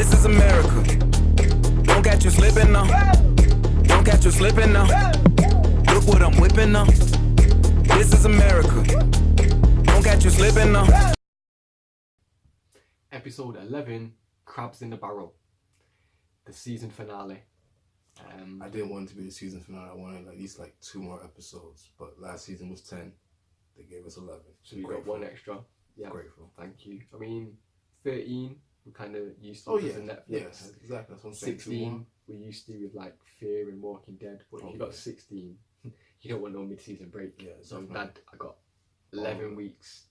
This is America. Don't catch you slipping now. Don't catch you slipping now. Look what I'm whipping now. This is America. Don't catch you slipping now. Episode 11, Crabs in the Barrel. The season finale. I didn't want it to be the season finale. I wanted at least like 2 more episodes. But last season was 10. They gave us 11. So you got 1 extra. Yeah. Grateful. Thank you. I mean, 13, we're kind of used to because of Netflix. Yes, exactly. That's what I'm saying. 16, we're used to with like Fear and Walking Dead. But if you got 16, you don't want no mid-season break. Yeah, so I'm definitely. glad I got 11 weeks.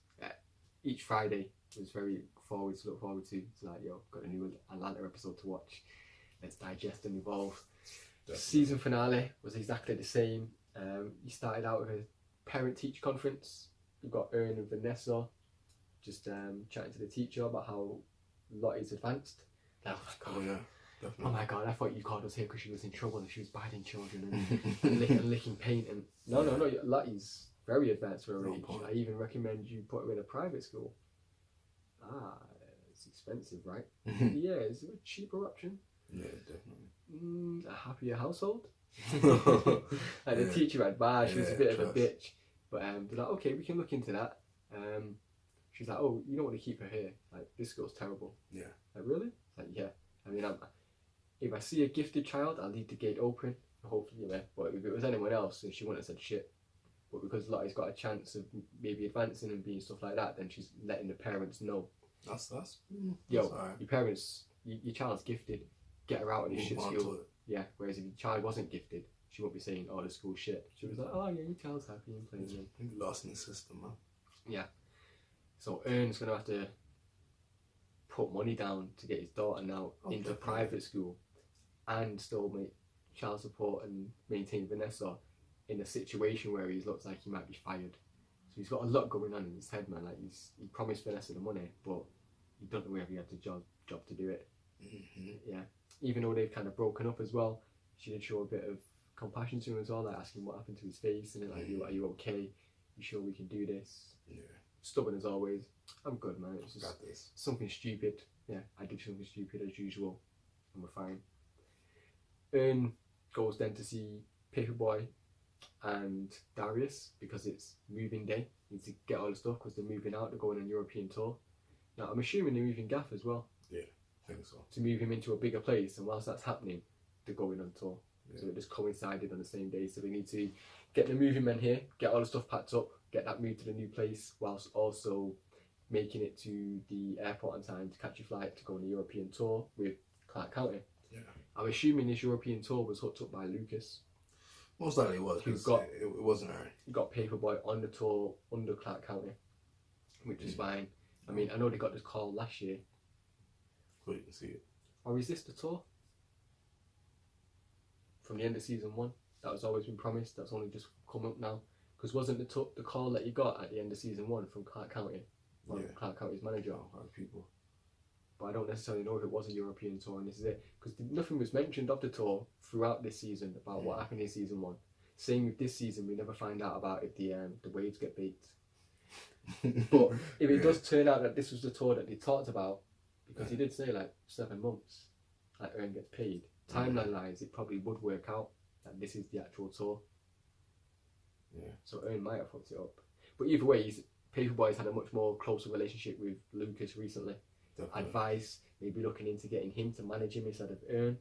Each Friday was very look forward to. It's like, yo, got a new Atlanta episode to watch. Let's digest and evolve. The season finale was exactly the same. You started out with a parent-teacher conference. You got Ern and Vanessa just chatting to the teacher about how Lottie's advanced. Oh my god! Oh yeah, definitely. Oh my god! I thought you called us here because she was in trouble and she was biting children and licking paint. And no, Lottie's very advanced for her age. I even recommend you put her in a private school. It's expensive, right? Yeah, is it a cheaper option? Yeah, definitely. A happier household. Like the teacher had bad, she was a bit of a bitch, but they're like, okay, we can look into that. She's like, oh, you don't want to keep her here. Like, this school's terrible. Yeah. Like, really? Like, yeah. I mean, if I see a gifted child, I'll leave the gate open. Hopefully, yeah. But if it was anyone else, then she wouldn't have said shit. But because Lottie's got a chance of maybe advancing and being stuff like that, then she's letting the parents know. That's yo, right. Your parents, your child's gifted. Get her out of this shit school. Yeah. Whereas if your child wasn't gifted, she won't be saying, "Oh, the school's shit." She was like, "Oh yeah, your child's happy and playing." Lost in the system, man. Yeah. So Ern's gonna have to put money down to get his daughter now into private school, and still make child support and maintain Vanessa in a situation where he looks like he might be fired. So he's got a lot going on in his head, man. Like he promised Vanessa the money, but he don't know whether he had the job to do it. Yeah. Even though they've kind of broken up as well, she did show a bit of compassion to him as well, like asking what happened to his face and like, are you okay? You sure we can do this? Yeah. Stubborn as always. I'm good, man. It's just got this. Something stupid. Yeah, I did something stupid as usual, and we're fine. Ern goes then to see Paperboy and Darius because it's moving day. He needs to get all the stuff because they're moving out. They're going on a European tour. Now I'm assuming they're moving Gaff as well. Yeah, I think so. To move him into a bigger place, and whilst that's happening, they're going on tour. Yeah. So it just coincided on the same day. So they need to get the moving men here, get all the stuff packed up, get that moved to the new place, whilst also making it to the airport on time to catch a flight to go on a European tour with Clark County. Yeah. I'm assuming this European tour was hooked up by Lucas. Most likely it was. It wasn't Aaron. You got Paperboy on the tour under Clark County, which is fine. I mean, I know they got this call last year. But you can see it. Or is this the tour? From the end of season 1? That was always been promised. That's only just come up now. Because wasn't the call that you got at the end of season 1 from Clark County? From Clark County's manager. People. But I don't necessarily know if it was a European tour and this is it. Because nothing was mentioned of the tour throughout this season about what happened in season 1. Same with this season, we never find out about if the waves get baked. But if it does turn out that this was the tour that they talked about, because he did say like 7 months, like Ern gets paid. Timeline-wise, it probably would work out that this is the actual tour. Yeah. So Ern might have fucked it up. But either way, Paperboy's had a much more closer relationship with Lucas recently. Definitely. Advice, maybe looking into getting him to manage him instead of Ern.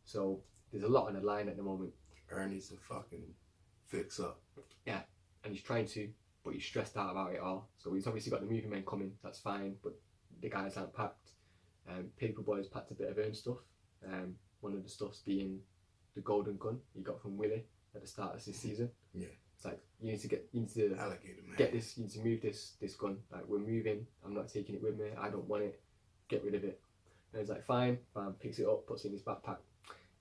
So there's a lot on the line at the moment. Ern needs to fucking fix up. Yeah, and he's trying to, but he's stressed out about it all. So he's obviously got the movie men coming, that's fine, but the guys aren't packed. Paperboy's packed a bit of Ern stuff. One of the stuffs being the golden gun he got from Willie at the start of this season. Yeah. It's like you need to Alligator man. get this. You need to move this gun. Like we're moving. I'm not taking it with me. I don't want it. Get rid of it. And he's like, fine. Bam. Picks it up. Puts it in his backpack.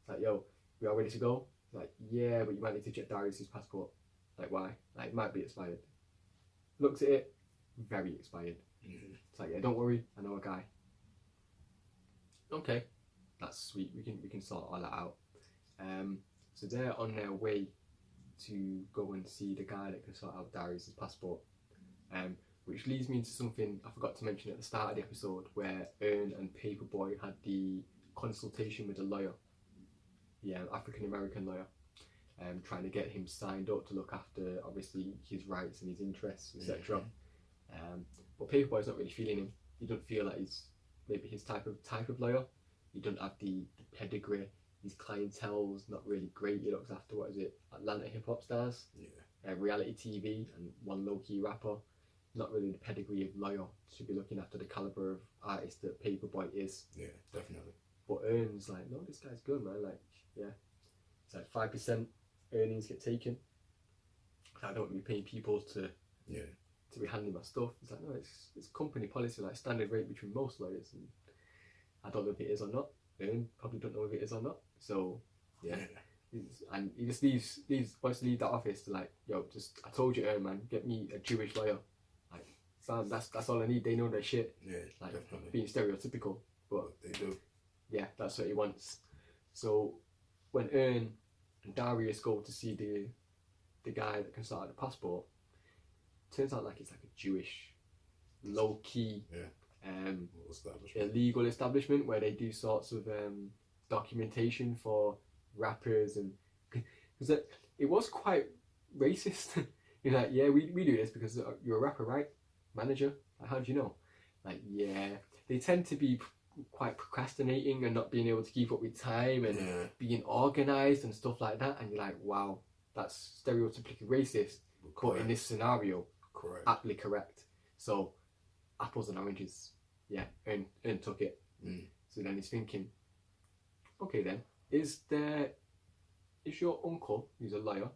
It's like, yo, we are ready to go. It's like, yeah, but you might need to check Darius's passport. Like why? Like it might be expired. Looks at it. Very expired. It's like, yeah, don't worry. I know a guy. Okay. That's sweet. We can sort all that out. So they're on their way to go and see the guy that can sort out Darius's passport. which leads me into something I forgot to mention at the start of the episode, where Ern and Paperboy had the consultation with a lawyer, African American lawyer, trying to get him signed up to look after obviously his rights and his interests, etc. But Paperboy's not really feeling him. He doesn't feel like he's maybe his type of lawyer. He doesn't have the pedigree. His clientele's not really great. He looks after, what is it, Atlanta hip hop stars, reality TV, and one low key rapper. Not really the pedigree of lawyer to be looking after the caliber of artist that Paperboy is. Yeah, definitely. But Ern's like, no, this guy's good, man. Like, yeah, it's like 5% earnings get taken. I don't want to be paying people to be handling my stuff. It's like, no, it's company policy, like standard rate between most lawyers, and I don't know if it is or not. Ern probably don't know if it is or not. So yeah. And he just wants to leave that office to like, yo, just, I told you, Ern, man, get me a Jewish lawyer. Like, fam, that's all I need. They know their shit. Yeah, like, definitely. Being stereotypical, but they do. Yeah, that's what he wants. So when Ern and Darius go to see the guy that can sort out the passport, turns out like it's like a Jewish, low key, illegal establishment where they do sorts of documentation for rappers, and because it was quite racist. You're like, yeah, we do this because you're a rapper, right? Manager? Like, how do you know? Like, yeah, they tend to be quite procrastinating and not being able to keep up with time and being organised and stuff like that. And you're like, wow, that's stereotypically racist. But in this scenario, aptly correct. So, apples and oranges. Yeah, Ern took it. So then he's thinking, okay then, is your uncle, who's a lawyer,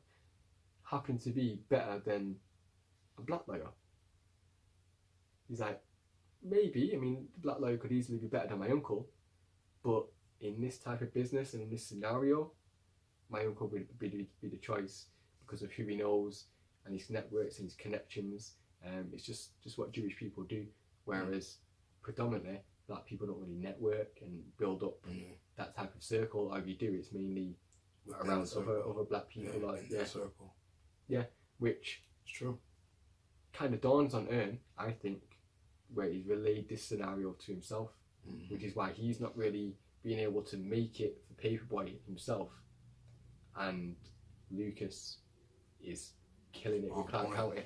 happen to be better than a black lawyer? He's like, maybe. I mean, the black lawyer could easily be better than my uncle, but in this type of business and in this scenario, my uncle would be the choice because of who he knows and his networks and his connections. It's just what Jewish people do, whereas predominantly black people don't really network and build up that type of circle. Or if you do, it's mainly around other black people. Circle. Yeah, which it's true. Kind of dawns on Ern, I think, where he's relayed this scenario to himself, which is why he's not really being able to make it for Paperboy himself, and Lucas is killing it with Clark County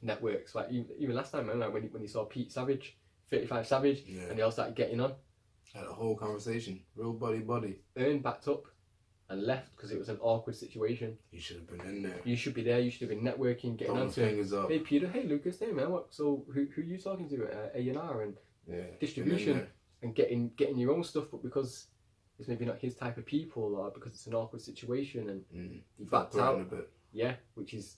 networks. Like even last time, man, like when he saw Pete Savage, 35 Savage, and they all started getting on. Had a whole conversation, real buddy. Ern backed up and left because it was an awkward situation. You should have been in there. You should be there. You should have been networking, getting on to him. Hey Peter, hey Lucas, hey man, what? So who are you talking to at A&R and distribution and getting your own stuff, but because it's maybe not his type of people or because it's an awkward situation and he backed out. A bit. Yeah, which is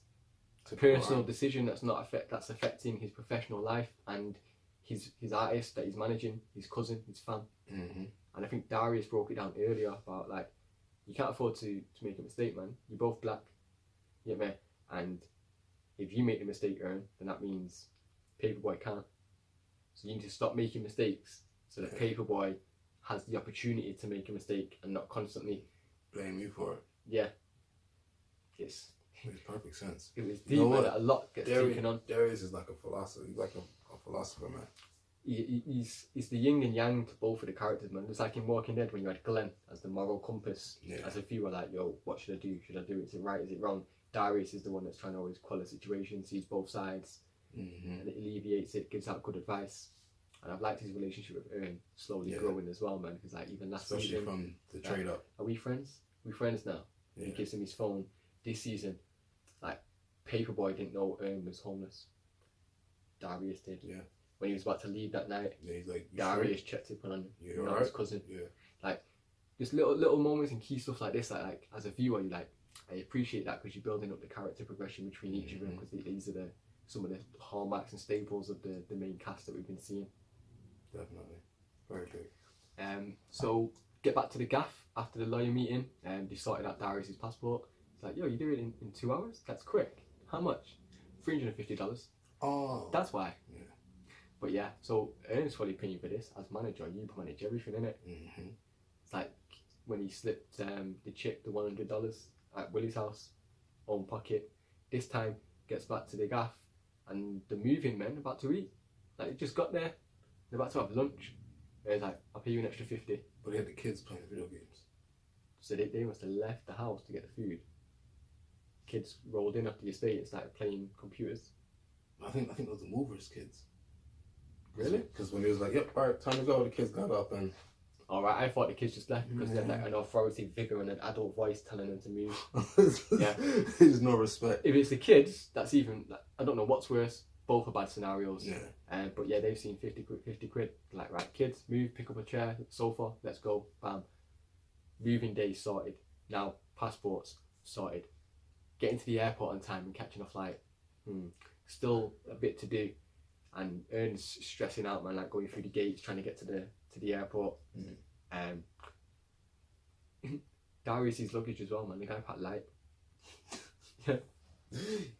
a personal decision that's affecting his professional life and his artist that he's managing, his cousin, his fan. And I think Darius broke it down earlier about like, you can't afford to make a mistake, man. You're both black, you get me? And if you make the mistake, Ern, then that means Paperboy can't. So you need to stop making mistakes so that Paperboy has the opportunity to make a mistake and not constantly blame you for it. Yeah. Yes. Makes perfect sense. It was deep, that a lot gets taken on. Darius is like a philosopher. He's like a philosopher, man. He's the yin and yang to both of the characters, man. It's like in Walking Dead when you had Glenn as the moral compass, as a viewer, like, yo, what should I do? Should I do it? Is it right? Is it wrong? Darius is the one that's trying to always quell a situation, sees both sides, and it alleviates it, gives out good advice. And I've liked his relationship with Ern slowly growing as well, man. Because like even last season, from the trade up, are we friends? We friends now. He gives him his phone. This season, like Paperboy didn't know Ern was homeless. Darius did. Yeah. When he was about to leave that night, he's like, Darius checked up on him, his cousin. Yeah. Like, just little moments and key stuff like this. Like as a viewer, you like, I appreciate that because you're building up the character progression between each of them, because these are some of the hallmarks and staples of the main cast that we've been seeing. Definitely, very big. So get back to the gaff after the lawyer meeting, and they sorted out Darius's passport. It's like, yo, you do it in 2 hours? That's quick. How much? $350. Oh, that's why. Yeah. But yeah, so Ern's fully paying for this as manager. You manage everything, innit? It's like when he slipped the chick the $100 at Willie's house, own pocket. This time gets back to the gaff, and the moving men about to eat. Like, they just got there, they're about to have lunch. It's like, I'll pay you an extra 50. But they had the kids playing video games. So they must have left the house to get the food. Kids rolled in after the estate and started playing computers. I think those are movers' kids. Really? Because when he was like, "Yep, all right, time to go," the kids got up and. Alright, I thought the kids just left because they had like an authority figure and an adult voice telling them to move. Yeah. There's no respect. If it's the kids, that's even, I don't know what's worse. Both are bad scenarios. Yeah. But yeah, they've seen 50 quid. Like, right, kids, move, pick up a chair, sofa, let's go, bam. Moving days sorted. Now, passports sorted. Getting to the airport on time and catching a flight. Still a bit to do. And Ern's stressing out, man, like going through the gates, trying to get to the airport. Darius's luggage as well, man. The guy packed light. Yeah.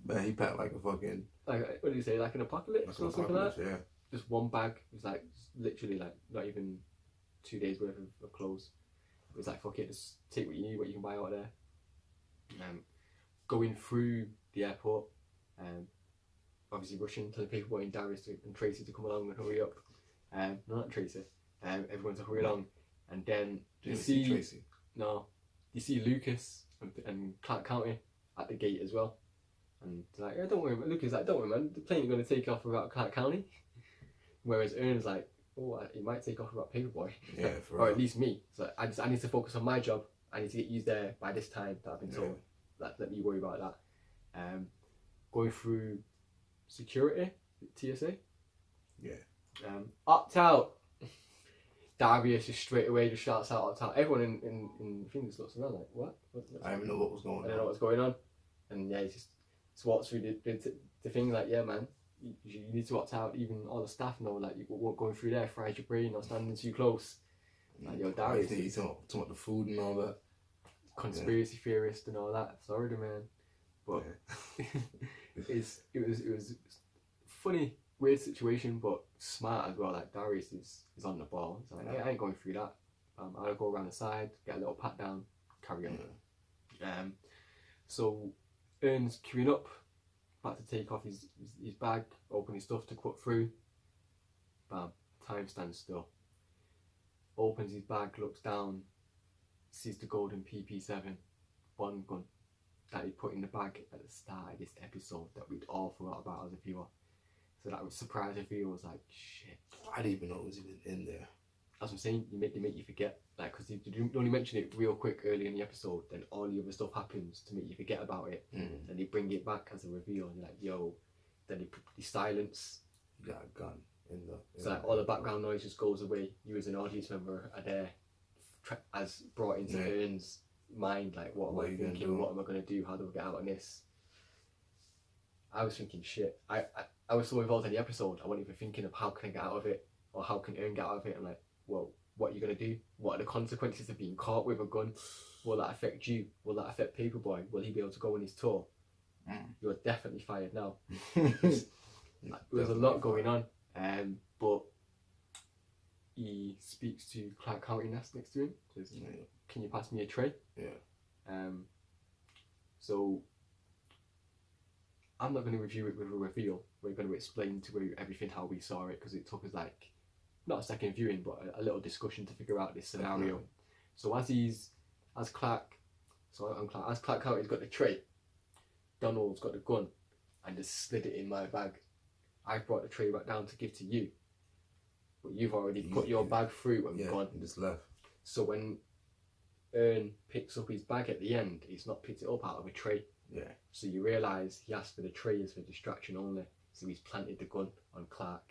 Man, he packed like a fucking. Like, what do you say? Like an apocalypse or something like that? Yeah. Just one bag. It was like literally like not even 2 days worth of clothes. It was like, fuck it, just take what you need, what you can buy out there. Going through the airport, obviously rushing, telling people in Darius and Tracy to come along and hurry up. No, not Tracy. Everyone to hurry along, and then you see Tracy. No, you see Lucas and Clark County at the gate as well, and they're like, yeah, don't worry, Lucas like, don't worry, man, the plane ain't gonna take off without Clark County. Whereas Ern's like, oh, it might take off without Paperboy. Yeah, or at least me. So I need to focus on my job. I need to get used there by this time that I've been told. Let me worry about that. Going through security, TSA. Yeah. Opt out. Darius just straight away just shouts out opt out. Everyone in the thing just looks around like, what? I didn't even know what was going on. I don't know what's going on. And yeah, he just walks through the thing like, yeah, man, you need to opt out. Even all the staff know, like, you won't going through there, fries your brain or standing too close. Like, yo, Darius. He's talking about the food and all that. Conspiracy theorist and all that. Sorry, man. But it was funny, weird situation, but smart as well. Like, Darius is on the ball. He's like, I ain't going through that. I'll go around the side, get a little pat down, carry on. So Ern's queuing up, about to take off his bag, open his stuff to cut through. Bam, time stands still. Opens his bag, looks down, sees the golden PP7 Bond gun that he put in the bag at the start of this episode that we'd all forgot about as a viewer. So that was surprising. If viewer was like, shit. I didn't even know it was even in there. As I'm saying, they make you forget, like, because you only mention it real quick early in the episode, then all the other stuff happens to make you forget about it, and they bring it back as a reveal, and you're like, yo, then they silence. You got a gun in the. So like all the background noise just goes away. You as an audience member are there, as brought into Ern's mind, like, what am I thinking? What am I gonna do? How do I get out of this? I was thinking, shit. I was so involved in the episode, I wasn't even thinking of how can I get out of it, or how can Ern get out of it. I'm like, well, what are you going to do? What are the consequences of being caught with a gun? Will that affect you? Will that affect Paperboy? Will he be able to go on his tour? You're definitely fired now. There's a lot going on, but he speaks to Clark County next to him. Says, can you pass me a tray? Yeah. So I'm not going to review it with a reveal. We're going to explain to you everything how we saw it, because it took us like, not a second viewing, but a little discussion to figure out this scenario. So as Clark County's got the tray, Donald's got the gun, and just slid it in my bag. I brought the tray back down to give to you, but you've already put your bag through and gone. And just left. So when Ern picks up his bag at the end, he's not picked it up out of a tray. Yeah. So you realise he asked for the tray as for distraction only. So he's planted the gun on Clark.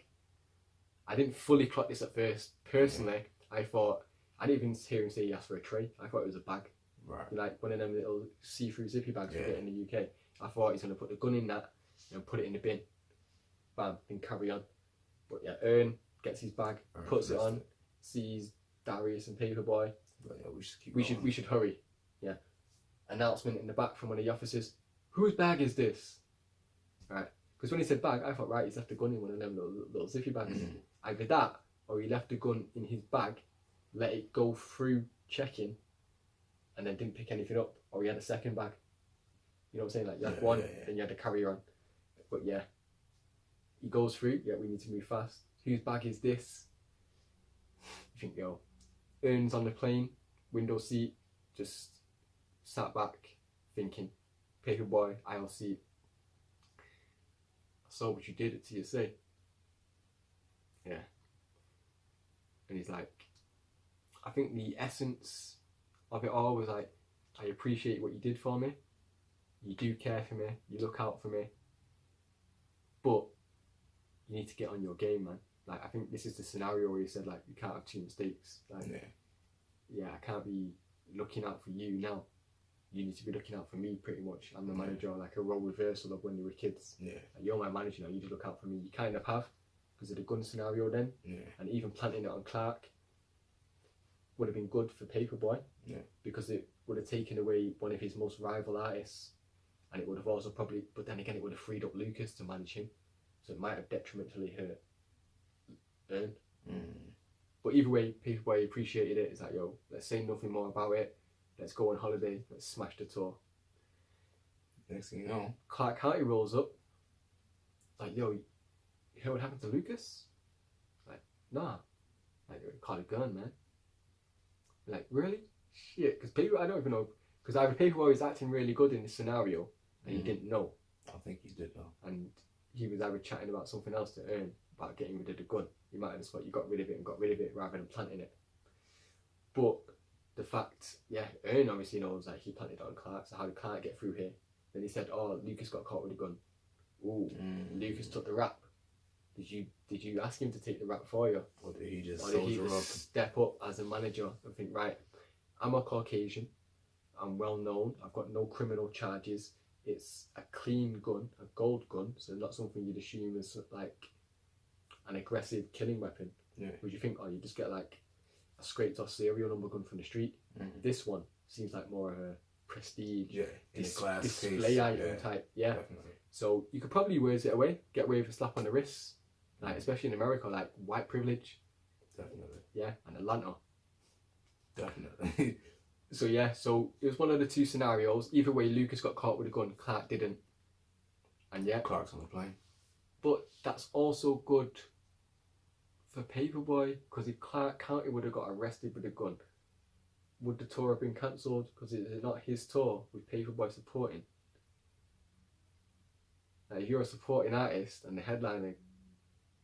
I didn't fully clock this at first. Personally, I thought, I didn't even hear him say he asked for a tray. I thought it was a bag. Right. Like one of them little see-through zippy bags we get in the UK. I thought he's going to put the gun in that and put it in the bin. Bam, and carry on. But yeah, Ern gets his bag, puts it on, sees Darius and Paperboy. But yeah, we should hurry. Yeah. Announcement in the back from one of the officers. Whose bag is this? Right. Because when he said bag, I thought, right, he's left the gun in one of them little zippy bags. Either that, or he left the gun in his bag, let it go through checking, and then didn't pick anything up, or he had a second bag. You know what I'm saying? Like, you had one, then you had to carry on. But yeah, he goes through. Yeah, we need to move fast. Whose bag is this? You think, yo, Ern's on the plane, window seat, just sat back, thinking, Paperboy, aisle seat. I saw what you did at TSA. Yeah. And he's like, I think the essence of it all was like, I appreciate what you did for me. You do care for me. You look out for me. But you need to get on your game, man. Like, I think this is the scenario where he said, like, you can't have two mistakes. Like, yeah, I can't be looking out for you now. You need to be looking out for me, pretty much. I'm the manager, like a role reversal of when they were kids. Yeah. Like, you're my manager now, you just look out for me. You kind of have, because of the gun scenario then. Yeah. And even planting it on Clark would have been good for Paperboy. Yeah. Because it would have taken away one of his most rival artists. And it would have also probably, but then again, it would have freed up Lucas to manage him. So it might have detrimentally hurt Ern. But either way, Paperboy appreciated it. It's like, yo, let's say nothing more about it. Let's go on holiday. Let's smash the tour. Next thing you know, Clark County rolls up. Like, yo, you hear what happened to Lucas? Like, nah. Like, caught a gun, man. Like, really? Shit. Because I don't even know. Because either Paperboy was acting really good in this scenario and he didn't know. I think he did know. And he was either chatting about something else to Ern about getting rid of the gun. You might have just thought you got rid of it and got rid of it rather than planting it. But the fact, yeah, Ern obviously knows that he planted it on Clark, so how did Clark get through here? Then he said, oh, Lucas got caught with a gun. Ooh, Lucas took the rap. Did you ask him to take the rap for you? Or did he just step up as a manager and think, right, I'm a Caucasian, I'm well known, I've got no criminal charges, it's a clean gun, a gold gun, so not something you'd assume is like an aggressive killing weapon. Yeah. Would you think, oh, you just get like a scraped off serial number gun from the street? This one seems like more of a prestige, display item type. Yeah. Definitely. So you could probably wears it away, get away with a slap on the wrist, like especially in America, like white privilege. Definitely. Yeah, and Atlanta. Definitely. So yeah, so it was one of the two scenarios. Either way, Lucas got caught with a gun, Clark didn't. And yeah, Clark's on the plane. But that's also good for Paperboy, because if Clark County would have got arrested with a gun, would the tour have been cancelled? Because it's not his tour with Paperboy supporting. Now, if you're a supporting artist and the headliner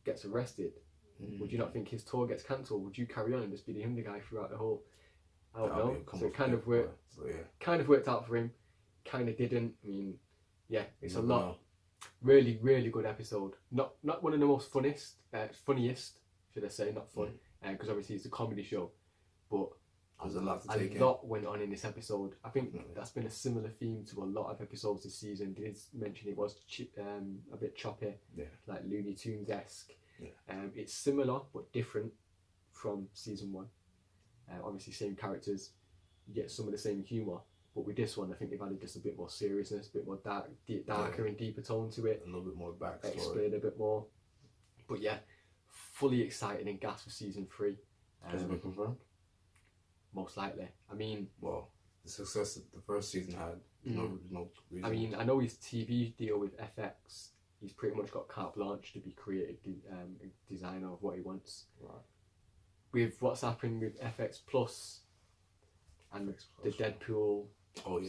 gets arrested, would you not think his tour gets cancelled? Would you carry on and just be the under guy throughout the whole? I don't know. So it kind of worked. Kind of worked out for him. Kind of didn't. I mean, yeah, it's a lot. Really, really good episode. Not one of the most funniest, should I say? Not fun, because obviously it's a comedy show. But there's a lot to take in. A lot went on in this episode. I think that's been a similar theme to a lot of episodes this season. Did mention it was a bit choppy, like Looney Tunes-esque. Yeah. It's similar but different from season 1. Obviously same characters, you get some of the same humour, but with this one I think they've added just a bit more seriousness, a bit more darker and deeper tone to it. A little bit more backstory. Explain a bit more. But yeah, fully excited and gas for season 3. Has it been confirmed? Most likely. I mean... Well, the success that the first season had, no reason. I mean, I know his TV deal with FX, he's pretty much got carte blanche to be creative designer of what he wants. Right. With what's happened with FX Plus and the Deadpool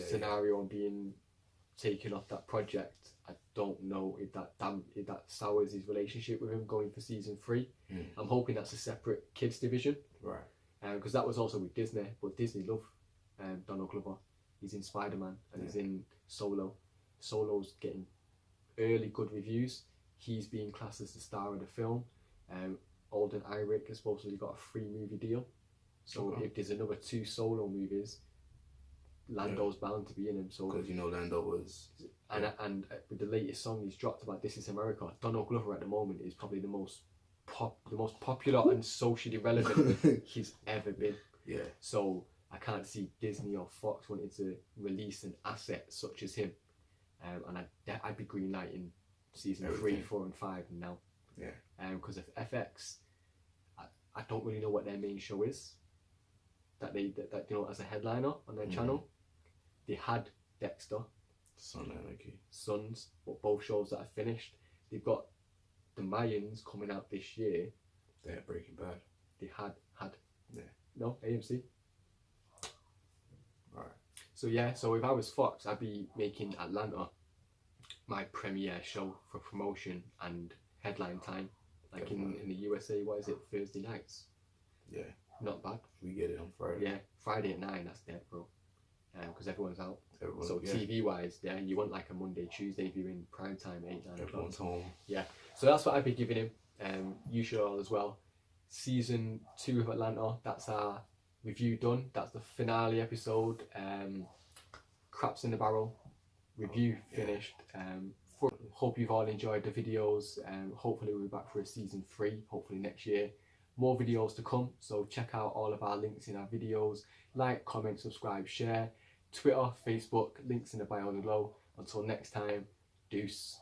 scenario and being taken off that project, I don't know if that sours his relationship with him going for season 3. I'm hoping that's a separate kids division, right? Because that was also with Disney, but Disney love Donald Glover. He's in Spider-Man and he's in Solo. Solo's getting early good reviews. He's being classed as the star of the film. Alden Ehrenreich has supposedly got a free movie deal. So if there's another 2 Solo movies, Lando's bound to be in them. So because Lando was... And with the latest song he's dropped about This Is America, Donald Glover at the moment is probably the most popular and socially relevant he's ever been. Yeah. So I can't see Disney or Fox wanting to release an asset such as him. And I'd be greenlighting season 3, 4 and 5 now. Yeah. Because of FX, I don't really know what their main show is. That as a headliner on their channel. They had Dexter, Sons, but both shows that are finished. They've got the Mayans coming out this year. They had Breaking Bad. They had Yeah. no AMC. Alright. So yeah, so if I was Fox, I'd be making Atlanta my premiere show for promotion and headline time. Like in the USA, what is it, Thursday nights? Yeah. Not bad. We get it on Friday. Yeah, Friday at 9, that's dead, bro. Because everyone's out. Everyone, So yeah. TV wise, yeah, you want like a Monday, Tuesday viewing, prime time, 8, 9 o'clock. Everyone's home. Yeah, so that's what I'd be giving him. You should all as well. Season 2 of Atlanta, that's our review done. That's the finale episode. Craps in the barrel. Review finished. Hope you've all enjoyed the videos. Hopefully we'll be back for a season 3, hopefully next year. More videos to come, so check out all of our links in our videos. Like, comment, subscribe, share. Twitter, Facebook, links in the bio below. Until next time, deuce.